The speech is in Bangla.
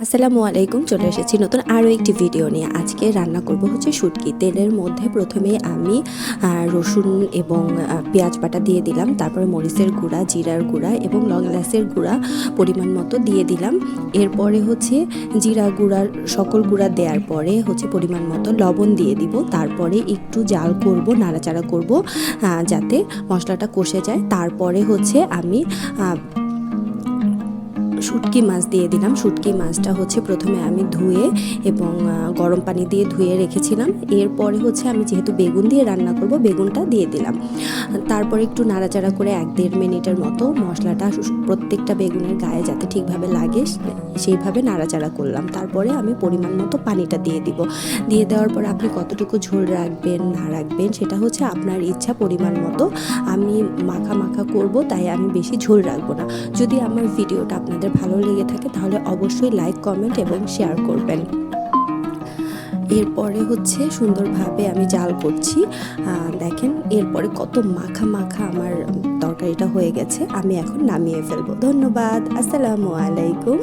আসসালামু আলাইকুম। চলে এসেছি নতুন আরও একটি ভিডিও নিয়ে। আজকে রান্না করব হচ্ছে শুটকি। তেলের মধ্যে প্রথমে আমি রসুন এবং পেঁয়াজ বাটা দিয়ে দিলাম, তারপরে মরিচের গুঁড়া, জিরার গুঁড়া এবং লং এলাচের গুঁড়া পরিমাণ মতো দিয়ে দিলাম। এরপরে হচ্ছে জিরা গুঁড়ার সকল গুঁড়া দেওয়ার পরে হচ্ছে পরিমাণ মতো লবণ দিয়ে দিব। তারপরে একটু জাল করব, নাড়াচাড়া করব যাতে মশলাটা কষে যায়। তারপরে হচ্ছে আমি শুটকি মাছ দিয়ে দিলাম। শুটকি মাছটা হচ্ছে প্রথমে আমি ধুয়ে এবং গরম পানি দিয়ে ধুয়ে রেখেছিলাম। এরপরে হচ্ছে আমি যেহেতু বেগুন দিয়ে রান্না করব, বেগুনটা দিয়ে দিলাম। তারপরে একটু নাড়াচাড়া করে 1-1.5 মিনিটের মতো মশলাটা প্রত্যেকটা বেগুনের গায়ে যাতে ঠিকভাবে লাগে সেইভাবে নাড়াচাড়া করলাম। তারপরে আমি পরিমাণ মতো পানিটা দিয়ে দিব। দিয়ে দেওয়ার পর আপনি কতটুকু ঝোল রাখবেন না রাখবেন সেটা হচ্ছে আপনার ইচ্ছা, পরিমাণ মতো। আমি মাখা মাখা করব, তাই আমি বেশি ঝোল রাখবো না। যদি আমার ভিডিওটা আপনাদের ভালো লেগে থাকে তাহলে অবশ্যই লাইক, কমেন্ট এবং শেয়ার করবেন। এরপরে হচ্ছে সুন্দরভাবে আমি জাল করছি। দেখেন এরপরে কত মাখা মাখা আমার তরকারিটা হয়ে গেছে। আমি এখন নামিয়ে ফেলবো। ধন্যবাদ। আসসালামু আলাইকুম।